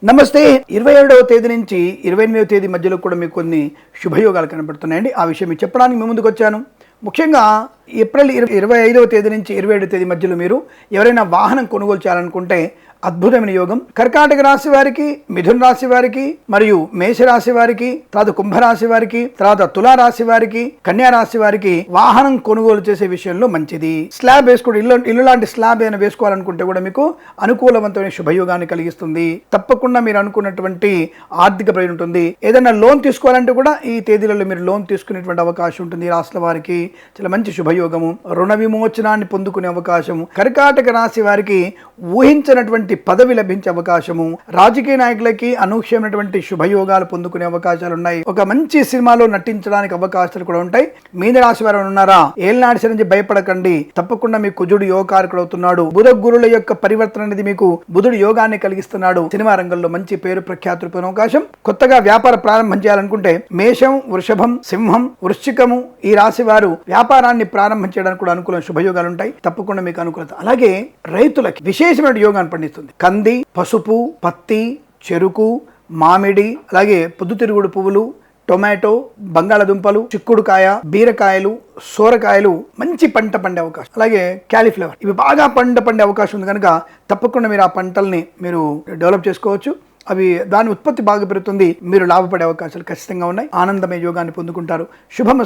నమస్తే. 27వ తేదీ నుంచి 28వ తేదీ మధ్యలో కూడా మీకు కొన్ని శుభయోగాలు కనబడుతున్నాయండి. ఆ విషయం మీకు చెప్పడానికి మీ ముందుకు వచ్చాను. ముఖ్యంగా ఏప్రిల్ 25వ తేదీ నుంచి 27వ తేదీ మధ్యలో మీరు ఎవరైనా వాహనం కొనుగోలు చేయాలనుకుంటే అద్భుతమైన యోగం. కర్కాటక రాశి వారికి, మిథున రాశి వారికి, మరియు మేషరాశి వారికి, తర్వాత కుంభరాశి వారికి, తర్వాత తులారాశి వారికి, కన్యా రాశి వారికి వాహనం కొనుగోలు చేసే విషయంలో మంచిది. స్లాబ్ వేసుకోవడం, ఇల్లు లాంటి స్లాబ్ ఏమైనా వేసుకోవాలనుకుంటే కూడా మీకు అనుకూలవంతమైన శుభయోగాన్ని కలిగిస్తుంది. తప్పకుండా మీరు అనుకున్నటువంటి ఆర్థిక ప్రయోజనం ఉంటుంది. ఏదైనా లోన్ తీసుకోవాలంటే కూడా ఈ తేదీలలో మీరు లోన్ తీసుకునేటువంటి అవకాశం ఉంటుంది. ఈ రాశుల వారికి చాలా మంచి శుభయోగము. రుణ విమోచనాన్ని పొందుకునే అవకాశము. కర్కాటక రాశి వారికి ఊహించినటువంటి పదవి లభించే అవకాశము. రాజకీయ నాయకులకి అనూహ్యమైనటువంటి శుభయోగాలు పొందుకునే అవకాశాలు ఉన్నాయి. ఒక మంచి సినిమాలో నటించడానికి అవకాశాలు కూడా ఉంటాయి. మీన రాశి వారు ఉన్నారా, ఏళ్ళనాటి శని నుంచి భయపడకండి. తప్పకుండా మీ కుజుడు యోగకారకుడు అవుతున్నాడు. బుధ గురుల యొక్క పరివర్తన అనేది మీకు బుధుడు యోగాన్ని కలిగిస్తున్నాడు. సినిమా రంగంలో మంచి పేరు ప్రఖ్యాతులు పొందే అవకాశం. కొత్తగా వ్యాపార ప్రారంభం చేయాలనుకుంటే మేషం, వృషభం, సింహం, వృశ్చికము ఈ రాశి వారు వ్యాపారాన్ని ప్రారంభం చేయడానికి కూడా అనుకూల శుభయోగాలు ఉంటాయి. తప్పకుండా మీకు అనుకూలత. అలాగే రైతులకి విశేషమైన యోగాన్ని పండిస్తుంది. కంది, పసుపు, పత్తి, చెరుకు, మామిడి, అలాగే పొద్దుతిరుగుడు పువ్వులు, టొమాటో, బంగాళదుంపలు, చిక్కుడుకాయ, బీరకాయలు, సోరకాయలు మంచి పంట పండే అవకాశం. అలాగే క్యాలీఫ్లవర్ ఇవి బాగా పండే అవకాశం ఉంది కనుక తప్పకుండా మీరు ఆ పంటల్ని మీరు డెవలప్ చేసుకోవచ్చు. దాని ఉత్పత్తి బాగా పెరుగుతుంది. మీరు లాభపడే అవకాశాలు ఖచ్చితంగా ఉన్నాయి. ఆనందమయ యోగాన్ని పొందుకుంటారు. శుభం.